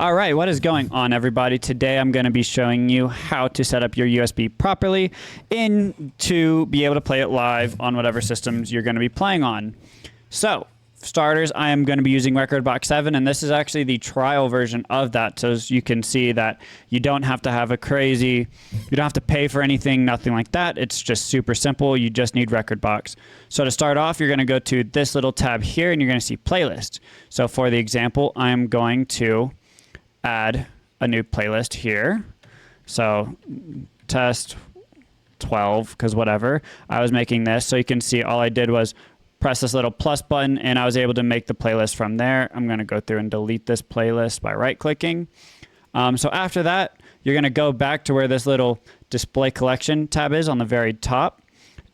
All right, what is going on, everybody? Today I'm going to be showing you how to set up your USB properly and to be able to play it live on whatever systems you're going to be playing on. So, for starters, I am going to be using rekordbox 7, and this is actually the trial version of that. So as you can see that you don't have to have you don't have to pay for anything, nothing like that. It's just super simple. You just need rekordbox. So to start off, you're going to go to this little tab here, and you're going to see playlist. So for the example, I'm going to add a new playlist here. So test 12, because whatever. I was making this, so you can see all I did was press this little plus button, and I was able to make the playlist from there. I'm going to go through and delete this playlist by right-clicking. So after that, you're going to go back to where this little display collection tab is on the very top,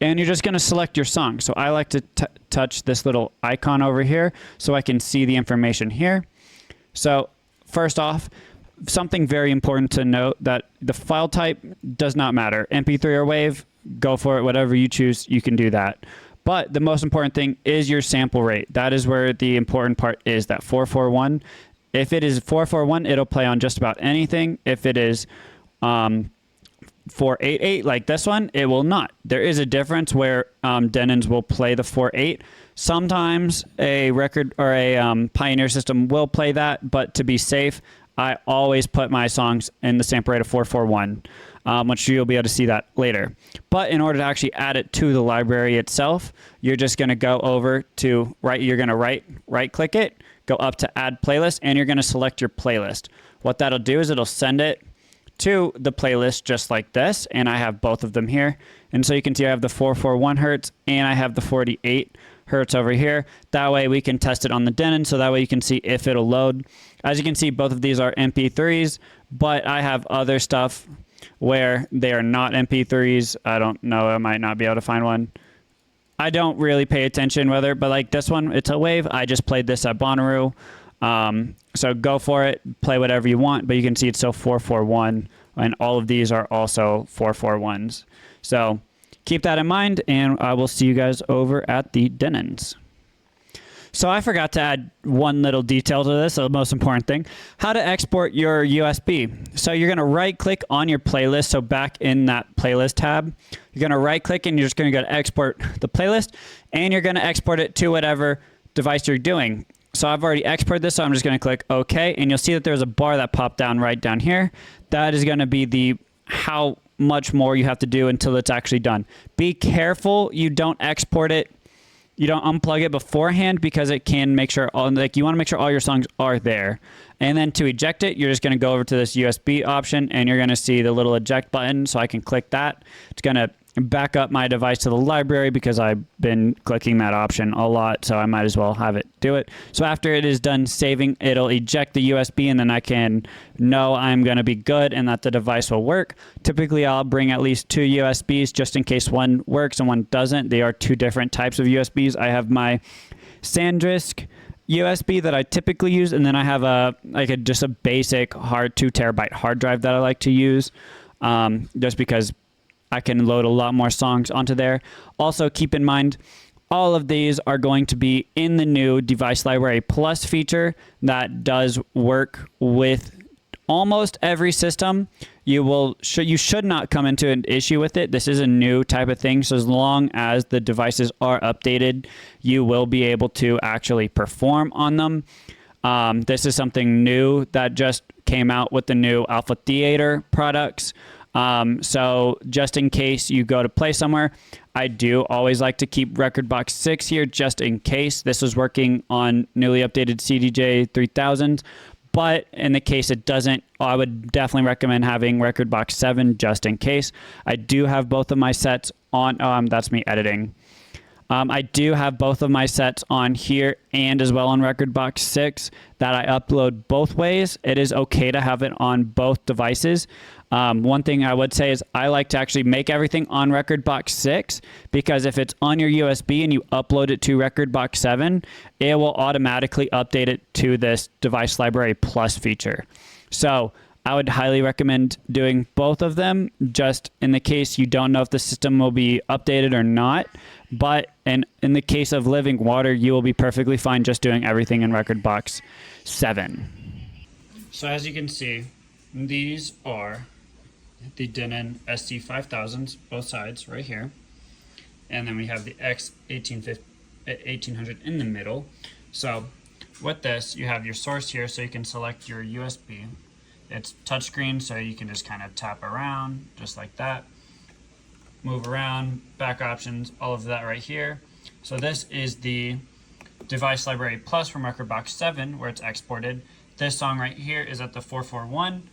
and you're just going to select your song. So I like to touch this little icon over here so I can see the information here. So first off, something very important to note, that the file type does not matter. MP3 or WAV, go for it. Whatever you choose, you can do that. But the most important thing is your sample rate. That is where the important part is, that 441. If it is 441, it'll play on just about anything. If it is 488 like this one, it will not. There is a difference where denons will play the 4.8. Sometimes a record or a Pioneer system will play that, but to be safe, I always put my songs in the sample rate of 441, which you'll be able to see that later. But in order to actually add it to the library itself, you're just going to go over to you're going to right click it, go up to add playlist, and you're going to select your playlist. What that'll do is it'll send it to the playlist just like this, and I have both of them here. And so you can see I have the 441 hertz and I have the 48 hertz over here. That way we can test it on the denon, so that way you can see if it'll load. As you can see, both of these are MP3s, but I have other stuff where they are not MP3s. I don't know, I might not be able to find one. I don't really pay attention whether, but like this one, it's a WAV. I just played this at Bonnaroo. So go for it, play whatever you want, but you can see it's still 441, and all of these are also 441s. So keep that in mind, and I will see you guys over at the denons. So I forgot to add one little detail to this, the most important thing, how to export your USB. So you're going to right-click on your playlist, so back in that playlist tab, you're going to right-click and you're just going to go to export the playlist, and you're going to export it to whatever device you're doing. So I've already exported this, so I'm just going to click OK, and you'll see that there's a bar that popped down right down here. That is going to be how much more you have to do until it's actually done. Be careful you don't export it, you don't unplug it beforehand, because it can make sure you want to make sure all your songs are there. And then to eject it, you're just going to go over to this USB option, and you're going to see the little eject button, so I can click that. It's going to back up my device to the library because I've been clicking that option a lot, so I might as well have it do it. So after it is done saving, it'll eject the USB, and then I can know I'm going to be good and that the device will work. Typically, I'll bring at least 2 USBs just in case one works and one doesn't. They are 2 different types of USBs. I have my SanDisk USB that I typically use, and then I have just a basic 2 terabyte hard drive that I like to use, just because I can load a lot more songs onto there. Also, keep in mind, all of these are going to be in the new Device Library Plus feature that does work with almost every system. You should not come into an issue with it. This is a new type of thing, so as long as the devices are updated, you will be able to actually perform on them. This is something new that just came out with the new Alpha Theater products. So just in case you go to play somewhere, I do always like to keep rekordbox 6 here just in case. This was working on newly updated CDJ 3000s, but in the case it doesn't, I would definitely recommend having rekordbox 7 just in case. I do have both of my sets on, that's me editing. I do have both of my sets on here and as well on rekordbox 6 that I upload both ways. It is okay to have it on both devices. One thing I would say is I like to actually make everything on rekordbox 6, because if it's on your USB and you upload it to rekordbox 7, it will automatically update it to this Device Library Plus feature. So I would highly recommend doing both of them, just in the case you don't know if the system will be updated or not. But in the case of Living Water, you will be perfectly fine just doing everything in rekordbox 7. So as you can see, these are the Denon SC5000s, both sides right here. And then we have the X1800 in the middle. So with this, you have your source here, so you can select your USB. It's touchscreen, so you can just kind of tap around, just like that. Move around, back options, all of that right here. So this is the Device Library Plus from Rekordbox 7, where it's exported. This song right here is at the 441,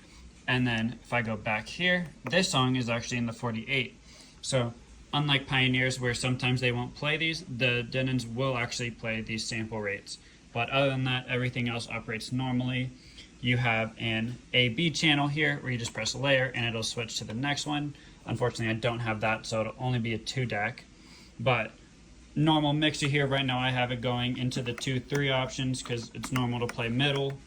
and then if I go back here, this song is actually in the 48. So unlike Pioneers, where sometimes they won't play these, the Denons will actually play these sample rates. But other than that, everything else operates normally. You have an A-B channel here, where you just press layer, and it'll switch to the next one. Unfortunately, I don't have that, so it'll only be a 2-deck. But normal mixer here, right now I have it going into the 2-3 options because it's normal to play middle.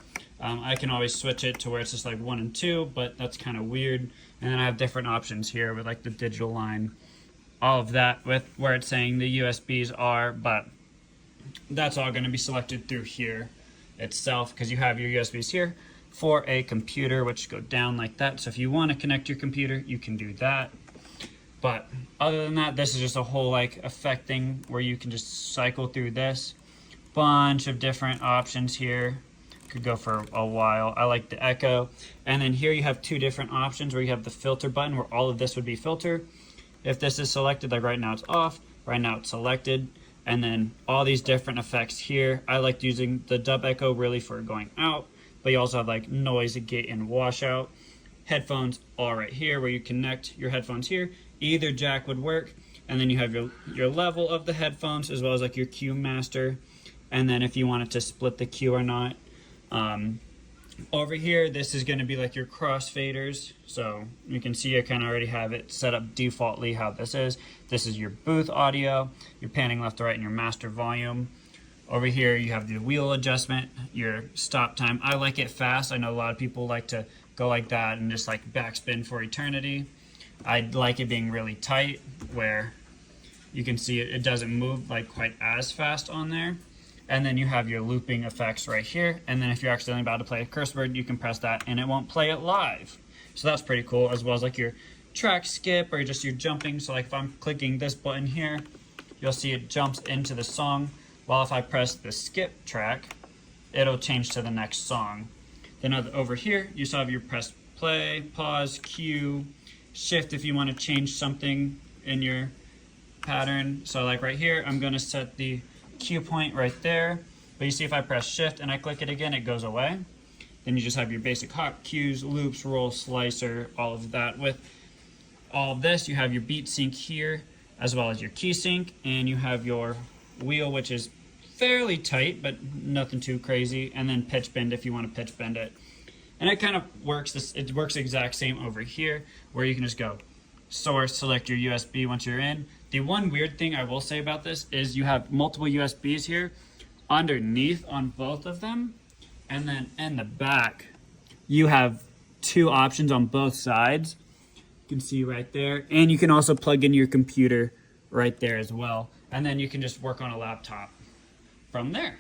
I can always switch it to where it's just like 1 and 2, but that's kind of weird. And then I have different options here with like the digital line, all of that with where it's saying the USBs are, but that's all going to be selected through here itself because you have your USBs here for a computer, which go down like that. So if you want to connect your computer, you can do that. But other than that, this is just a whole like effect thing where you can just cycle through this bunch of different options here. Could go for a while. I like the echo. And then here you have 2 different options where you have the filter button where all of this would be filter. If this is selected, like right now it's off, right now it's selected. And then all these different effects here. I like using the dub echo really for going out, but you also have like noise gate and washout. Headphones all right here where you connect your headphones here. Either jack would work. And then you have your level of the headphones as well as like your cue master. And then if you wanted to split the cue or not. Over here, this is going to be like your crossfaders. So you can see I kind of already have it set up defaultly how this is. This is your booth audio, your panning left to right, and your master volume. Over here, you have the wheel adjustment, your stop time. I like it fast. I know a lot of people like to go like that and just like backspin for eternity. I like it being really tight where you can see it doesn't move like quite as fast on there. And then you have your looping effects right here. And then if you're accidentally about to play a curse word, you can press that and it won't play it live. So that's pretty cool, as well as like your track skip or just your jumping. So like if I'm clicking this button here, you'll see it jumps into the song. While if I press the skip track, it'll change to the next song. Then over here, you still have your press play, pause, cue, shift if you want to change something in your pattern. So like right here, I'm going to set the cue point right there, but you see if I press shift and I click it again, it goes away. Then you just have your basic hop cues, loops, roll, slicer, all of that. With all of this, you have your beat sync here as well as your key sync, and you have your wheel, which is fairly tight but nothing too crazy, and then pitch bend if you want to pitch bend it. And it kind of works it works exact same over here where you can just go source, select your USB once you're in. The one weird thing I will say about this is you have multiple USBs here underneath on both of them, and then in the back you have 2 options on both sides. You can see right there, and you can also plug in your computer right there as well, and then you can just work on a laptop from there.